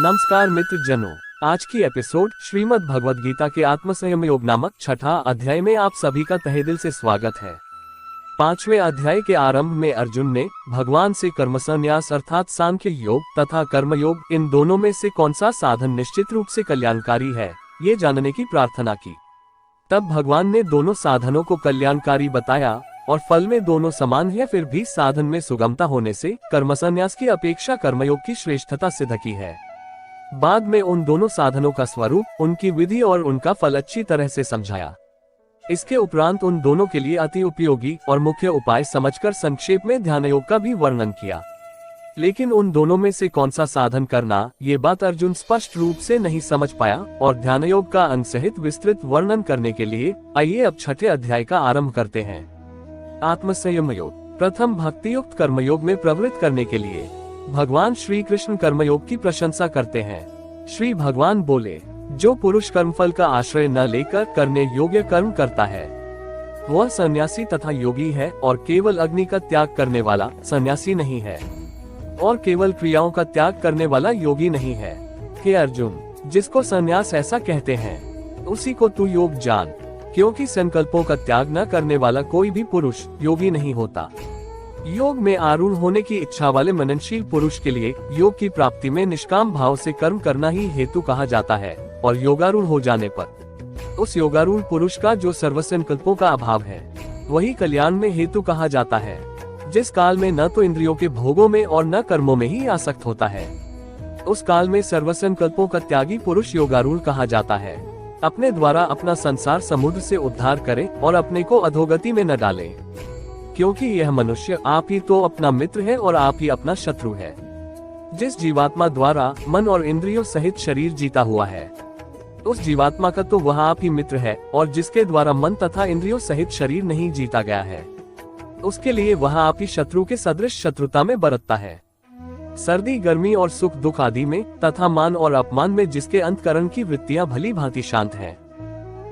नमस्कार मित्र जनों, आज की एपिसोड श्रीमद् भगवद गीता के आत्मसंयम योग नामक छठा अध्याय में आप सभी का तहे दिल से स्वागत है। 5वें अध्याय के आरंभ में अर्जुन ने भगवान से कर्म संन्यास अर्थात सांख्य योग तथा कर्म योग इन दोनों में से कौन सा साधन निश्चित रूप से कल्याणकारी है, ये जानने की प्रार्थना की। तब भगवान ने दोनों साधनों को कल्याणकारी बताया और फल में दोनों समान है, फिर भी साधन में सुगमता होने से कर्म संन्यास की अपेक्षा कर्मयोग की श्रेष्ठता सिद्ध की है। बाद में उन दोनों साधनों का स्वरूप, उनकी विधि और उनका फल अच्छी तरह से समझाया। इसके उपरांत उन दोनों के लिए अति उपयोगी और मुख्य उपाय समझकर संक्षेप में ध्यान योग का भी वर्णन किया। लेकिन उन दोनों में से कौन सा साधन करना, ये बात अर्जुन स्पष्ट रूप से नहीं समझ पाया और ध्यान योग का अंग सहित विस्तृत वर्णन करने के लिए आइए अब छठे अध्याय का आरंभ करते हैं। आत्मसंयम योग। प्रथम भक्ति युक्त कर्मयोग में प्रवृत्त करने के लिए भगवान श्री कृष्ण कर्मयोग की प्रशंसा करते हैं। श्री भगवान बोले, जो पुरुष कर्मफल का आश्रय न लेकर करने योग्य कर्म करता है वह सन्यासी तथा योगी है, और केवल अग्नि का त्याग करने वाला सन्यासी नहीं है और केवल क्रियाओं का त्याग करने वाला योगी नहीं है। हे अर्जुन, जिसको सन्यास ऐसा कहते हैं उसी को तू योग जान, क्योंकि संकल्पों का त्याग न करने वाला कोई भी पुरुष योगी नहीं होता। योग में आरूढ़ होने की इच्छा वाले मननशील पुरुष के लिए योग की प्राप्ति में निष्काम भाव से कर्म करना ही हेतु कहा जाता है, और योगारूढ़ हो जाने पर उस योगारूढ़ पुरुष का जो सर्व संकल्पों का अभाव है वही कल्याण में हेतु कहा जाता है, जिस काल में न तो इंद्रियों के भोगों में और न कर्मों में ही आसक्त होता है। उस काल में सर्व संकल्पों का त्यागी पुरुष योगारूढ़ कहा जाता है। अपने द्वारा अपना संसार समुद्र से उद्धार करे और अपने को अधोगति में न डाले, क्योंकि यह मनुष्य आप ही तो अपना मित्र है और आप ही अपना शत्रु है। जिस जीवात्मा द्वारा मन और इंद्रियों सहित शरीर जीता हुआ है उस जीवात्मा का तो वह आप ही मित्र है, और जिसके द्वारा मन तथा इंद्रियों सहित शरीर नहीं जीता गया है उसके लिए वह आप ही शत्रु के सदृश शत्रुता में बरतता है। सर्दी गर्मी और सुख दुख आदि में तथा मान और अपमान में जिसके अंतकरण की वृत्तियां भली भांति शांत हैं,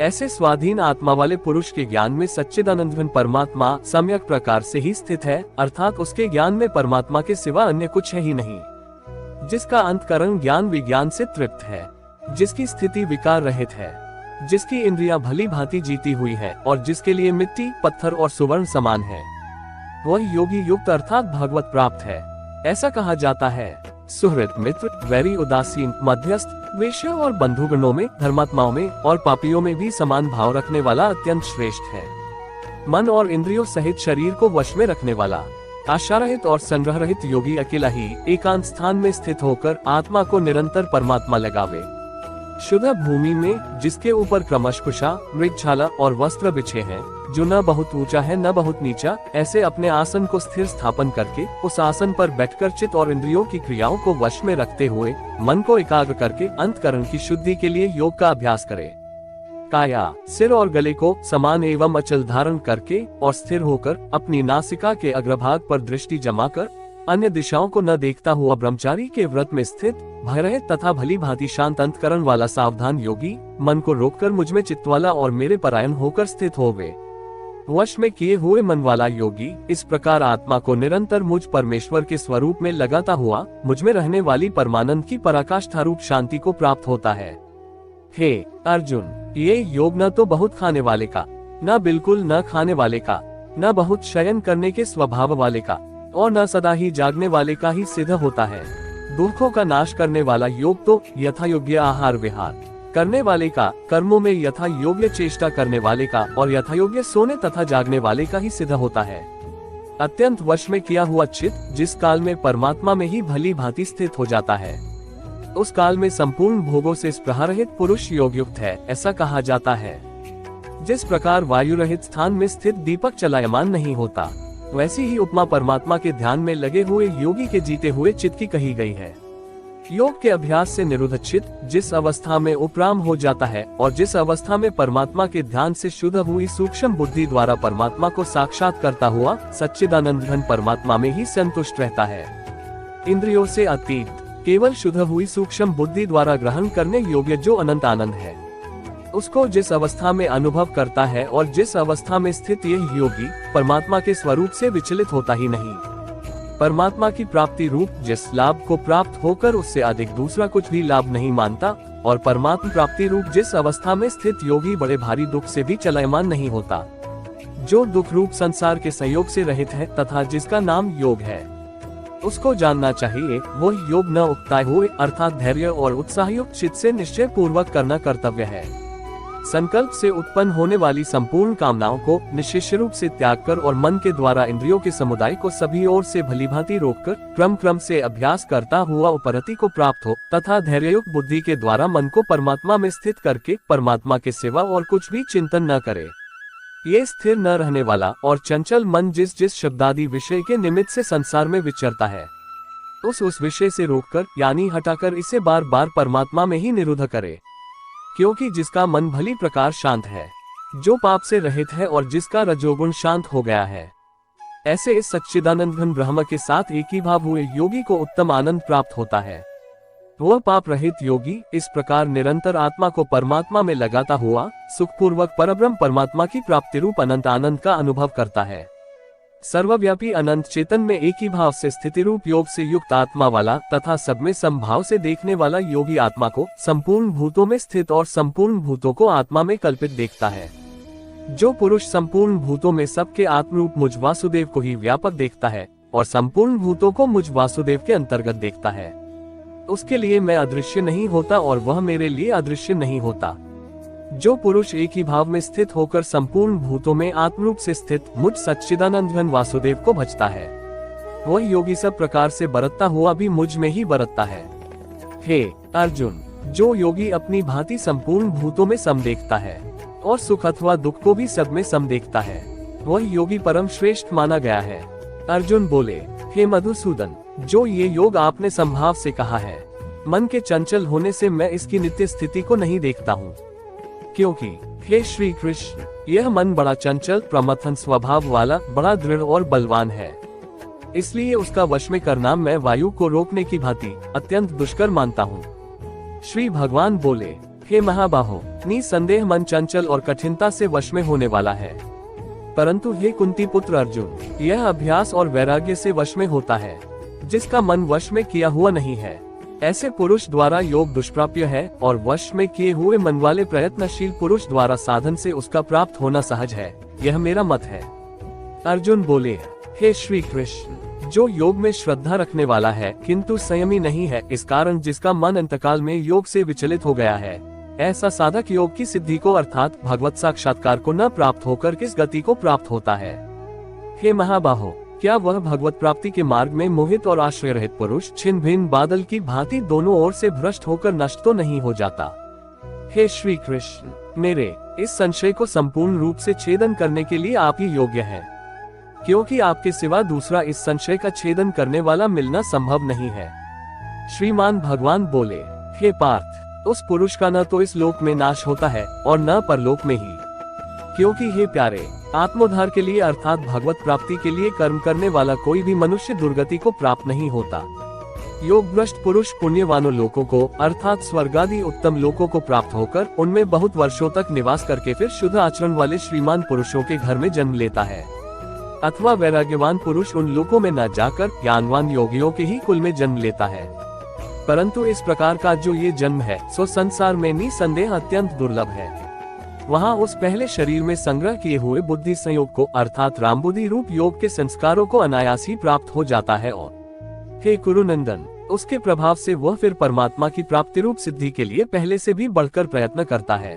ऐसे स्वाधीन आत्मा वाले पुरुष के ज्ञान में सच्चिदानंद घन परमात्मा सम्यक प्रकार से ही स्थित है, अर्थात उसके ज्ञान में परमात्मा के सिवा अन्य कुछ है ही नहीं। जिसका अंतकरण ज्ञान विज्ञान से तृप्त है, जिसकी स्थिति विकार रहित है, जिसकी इंद्रियां भली भांति जीती हुई है और जिसके लिए मिट्टी पत्थर और सुवर्ण समान है, वह योगी युक्त अर्थात भगवत प्राप्त है, ऐसा कहा जाता है। सुहृद मित्र, वैरी उदासीन, मध्यस्थ, वेश्य और बंधुगणों में, धर्मात्माओं में और पापियों में भी समान भाव रखने वाला अत्यंत श्रेष्ठ है। मन और इंद्रियों सहित शरीर को वश में रखने वाला आशारहित और संग्रह रहित योगी अकेला ही एकांत स्थान में स्थित होकर आत्मा को निरंतर परमात्मा लगावे। शुद्ध भूमि में जिसके ऊपर क्रमश कुशा, मृगछाला और वस्त्र बिछे हैं, जो न बहुत ऊंचा है न बहुत नीचा, ऐसे अपने आसन को स्थिर स्थापन करके उस आसन पर बैठकर चित्त और इंद्रियों की क्रियाओं को वश में रखते हुए मन को एकाग्र करके अंतकरण की शुद्धि के लिए योग का अभ्यास करे। काया, सिर और गले को समान एवं अचल धारण करके और स्थिर होकर अपनी नासिका के अग्रभाग पर दृष्टि जमाकर अन्य दिशाओं को न देखता हुआ ब्रह्मचारी के व्रत में स्थित भयरहित तथा भली भांति शांत अंतकरण वाला सावधान योगी मन को रोककर मुझ में चित्त वाला और मेरे परायण होकर स्थित होवे। वश में किए हुए मन वाला योगी इस प्रकार आत्मा को निरंतर मुझ परमेश्वर के स्वरूप में लगाता हुआ मुझ में रहने वाली परमानंद की पराकाष्ठा रूप शांति को प्राप्त होता है। हे अर्जुन, ये योग न तो बहुत खाने वाले का, न बिल्कुल न खाने वाले का, न बहुत शयन करने के स्वभाव वाले का और न सदा ही जागने वाले का ही सिद्ध होता है। दुखों का नाश करने वाला योग तो यथा योग्य आहार विहार करने वाले का, कर्मों में यथा योग्य चेष्टा करने वाले का और यथा योग्य सोने तथा जागने वाले का ही सिद्ध होता है। अत्यंत वश में किया हुआ चित्त जिस काल में परमात्मा में ही भली भांति स्थित हो जाता है, उस काल में संपूर्ण भोगों से स्पृहा रहित पुरुष योग युक्त है, ऐसा कहा जाता है। जिस प्रकार वायु रहित स्थान में स्थित दीपक चलायमान नहीं होता, वैसी ही उपमा परमात्मा के ध्यान में लगे हुए योगी के जीते हुए चित्त की कही गई है। योग के अभ्यास से निरुद्ध चित्त जिस अवस्था में उपराम हो जाता है और जिस अवस्था में परमात्मा के ध्यान से शुद्ध हुई सूक्ष्म बुद्धि द्वारा परमात्मा को साक्षात करता हुआ सच्चिदानंद घन परमात्मा में ही संतुष्ट रहता है। इंद्रियों से अतीत केवल शुद्ध हुई सूक्ष्म बुद्धि द्वारा ग्रहण करने योग्य जो अनंत आनंद है, उसको जिस अवस्था में अनुभव करता है और जिस अवस्था में स्थित यह योगी परमात्मा के स्वरूप से विचलित होता ही नहीं, परमात्मा की प्राप्ति रूप जिस लाभ को प्राप्त होकर उससे अधिक दूसरा कुछ भी लाभ नहीं मानता, और परमात्मा प्राप्ति रूप जिस अवस्था में स्थित योगी बड़े भारी दुख से भी चलायमान नहीं होता, जो दुख रूप संसार के संयोग से रहित है तथा जिसका नाम योग है, उसको जानना चाहिए। वह योग न उकताए हुए अर्थात धैर्य और उत्साहयुक्त चित्त से निश्चय पूर्वक करना कर्तव्य है। संकल्प से उत्पन्न होने वाली संपूर्ण कामनाओं को निश्चित रूप से त्याग कर और मन के द्वारा इंद्रियों के समुदाय को सभी ओर से भलीभांति रोककर क्रम क्रम से अभ्यास करता हुआ उपरति को प्राप्त हो तथा धैर्ययुक्त बुद्धि के द्वारा मन को परमात्मा में स्थित करके परमात्मा के सिवा और कुछ भी चिंतन न करे। ये स्थिर न रहने वाला और चंचल मन जिस जिस शब्दादि विषय के निमित्त से संसार में विचरता है, उस विषय से रोककर यानी हटाकर इसे बार बार परमात्मा में ही निरुद्ध करे। क्योंकि जिसका मन भली प्रकार शांत है, जो पाप से रहित है और जिसका रजोगुण शांत हो गया है, ऐसे इस सच्चिदानंद घन ब्रह्म के साथ एकीभाव हुए योगी को उत्तम आनंद प्राप्त होता है। वह पाप रहित योगी इस प्रकार निरंतर आत्मा को परमात्मा में लगाता हुआ सुखपूर्वक परब्रह्म परमात्मा की प्राप्ति रूप अनंत आनंद का अनुभव करता है। सर्वव्यापी अनंत चेतन में एक ही भाव से स्थिति रूप योग से युक्त आत्मा वाला तथा सब में समभाव से देखने वाला योगी आत्मा को संपूर्ण भूतों में स्थित और संपूर्ण भूतों को आत्मा में कल्पित देखता है। जो पुरुष संपूर्ण भूतों में सबके आत्मरूप मुझ वासुदेव को ही व्यापक देखता है और संपूर्ण भूतों को मुझ वासुदेव के अंतर्गत देखता है, उसके लिए मैं अदृश्य नहीं होता और वह मेरे लिए अदृश्य नहीं होता। जो पुरुष एक ही भाव में स्थित होकर संपूर्ण भूतों में आत्मरूप से स्थित मुझ सच्चिदानंद घन वासुदेव को भजता है, वह योगी सब प्रकार से बरतता हुआ भी मुझ में ही बरतता है। हे अर्जुन, जो योगी अपनी भांति संपूर्ण भूतों में सम देखता है और सुख अथवा दुख को भी सब में सम देखता है, वह योगी परम श्रेष्ठ माना गया है। अर्जुन बोले, हे मधुसूदन, जो ये योग आपने संभाव से कहा है, मन के चंचल होने से मैं इसकी नित्य स्थिति को नहीं देखता हूँ, क्योंकि हे श्री कृष्ण, यह मन बड़ा चंचल प्रमथन स्वभाव वाला बड़ा दृढ़ और बलवान है, इसलिए उसका वश में करना मैं वायु को रोकने की भांति अत्यंत दुष्कर मानता हूँ। श्री भगवान बोले, हे महाबाहो, निसंदेह मन चंचल और कठिनता से वश में होने वाला है, परंतु हे कुंती पुत्र अर्जुन, यह अभ्यास और वैराग्य से वश में होता है, जिसका मन वश में किया हुआ नहीं है। ऐसे पुरुष द्वारा योग दुष्प्राप्य है और वश में किए हुए मन वाले प्रयत्नशील पुरुष द्वारा साधन से उसका प्राप्त होना सहज है, यह मेरा मत है। अर्जुन बोले, हे श्री कृष्ण, जो योग में श्रद्धा रखने वाला है किंतु संयमी नहीं है, इस कारण जिसका मन अंतकाल में योग से विचलित हो गया है, ऐसा साधक योग की सिद्धि को अर्थात भगवत साक्षात्कार को न प्राप्त होकर किस गति को प्राप्त होता है। हे महाबाहो, क्या वह भगवत प्राप्ति के मार्ग में मोहित और आश्रय रहित पुरुष छिन्न भिन्न बादल की भांति दोनों ओर से भ्रष्ट होकर नष्ट तो नहीं हो जाता? हे श्री कृष्ण, मेरे इस संशय को संपूर्ण रूप से छेदन करने के लिए आप ही योग्य हैं, क्योंकि आपके सिवा दूसरा इस संशय का छेदन करने वाला मिलना संभव नहीं है। श्रीमान भगवान बोले, हे पार्थ, उस पुरुष का न तो इस लोक में नाश होता है और न परलोक में ही, क्योंकि हे प्यारे, आत्मोद्धार के लिए अर्थात भगवत प्राप्ति के लिए कर्म करने वाला कोई भी मनुष्य दुर्गति को प्राप्त नहीं होता। योग भ्रष्ट पुरुष पुण्यवानों लोकों को अर्थात स्वर्ग आदि उत्तम लोकों को प्राप्त होकर उनमें बहुत वर्षों तक निवास करके फिर शुद्ध आचरण वाले श्रीमान पुरुषों के घर में जन्म लेता है, अथवा वैराग्यवान पुरुष उन लोकों में न जाकर ज्ञानवान योगियों के ही कुल में जन्म लेता है। परंतु इस प्रकार का जो ये जन्म है सो संसार में निसंदेह अत्यंत दुर्लभ है। वहाँ उस पहले शरीर में संग्रह किए हुए बुद्धि संयोग को अर्थात रामबुद्धि रूप योग के संस्कारों को अनायास ही प्राप्त हो जाता है और हे कुरुनंदन, उसके प्रभाव से वह फिर परमात्मा की प्राप्ति रूप सिद्धि के लिए पहले से भी बढ़कर प्रयत्न करता है।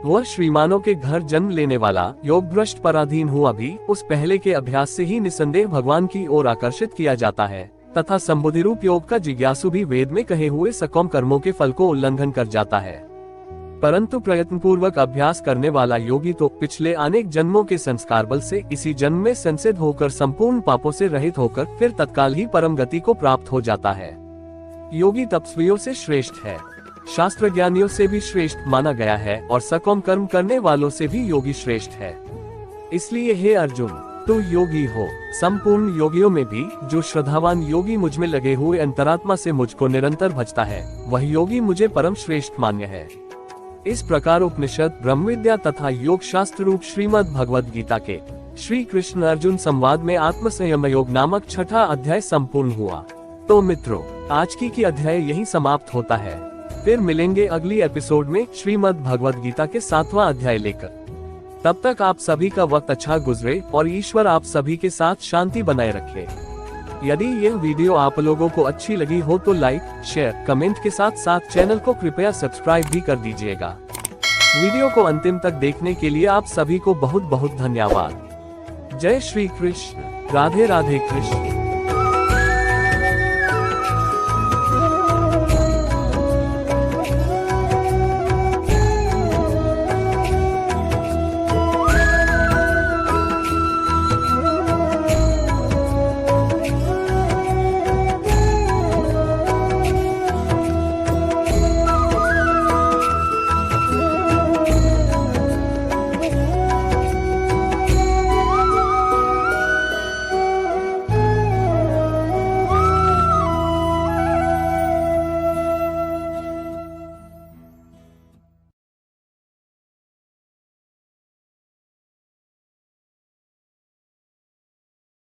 वह श्रीमानों के घर जन्म लेने वाला योग भ्रष्ट पराधीन हुआ भी उस पहले के अभ्यास से ही निसंदेह भगवान की ओर आकर्षित किया जाता है तथा संबुद्धि रूप योग का जिज्ञासु भी वेद में कहे हुए सकौम कर्मों के फल को उल्लंघन कर जाता है। परंतु प्रयत्न पूर्वक अभ्यास करने वाला योगी तो पिछले अनेक जन्मों के संस्कार बल से इसी जन्म में संसिद्ध होकर संपूर्ण पापों से रहित होकर फिर तत्काल ही परम गति को प्राप्त हो जाता है। योगी तपस्वियों से श्रेष्ठ है, शास्त्र ज्ञानियों से भी श्रेष्ठ माना गया है और सकौम कर्म करने वालों से भी योगी श्रेष्ठ है। इसलिए हे अर्जुन, तू योगी हो। संपूर्ण योगियों में भी जो श्रद्धावान योगी मुझ में लगे हुए अंतरात्मा से मुझको निरंतर भजता है, वह योगी मुझे परम श्रेष्ठ मान्य है। इस प्रकार उपनिषद, ब्रह्म विद्या तथा योग शास्त्र रूप श्रीमद् भगवद गीता के श्री कृष्ण अर्जुन संवाद में आत्मसंयम योग नामक छठा अध्याय संपूर्ण हुआ। तो मित्रों, आज की अध्याय यहीं समाप्त होता है। फिर मिलेंगे अगली एपिसोड में श्रीमद् भगवद गीता के 7वां अध्याय लेकर। तब तक आप सभी का वक्त अच्छा गुजरे और ईश्वर आप सभी के साथ शांति बनाए रखे। यदि यह वीडियो आप लोगों को अच्छी लगी हो तो लाइक, शेयर, कमेंट के साथ साथ चैनल को कृपया सब्सक्राइब भी कर दीजिएगा। वीडियो को अंतिम तक देखने के लिए आप सभी को बहुत बहुत धन्यवाद। जय श्री कृष्ण। राधे राधे कृष्ण।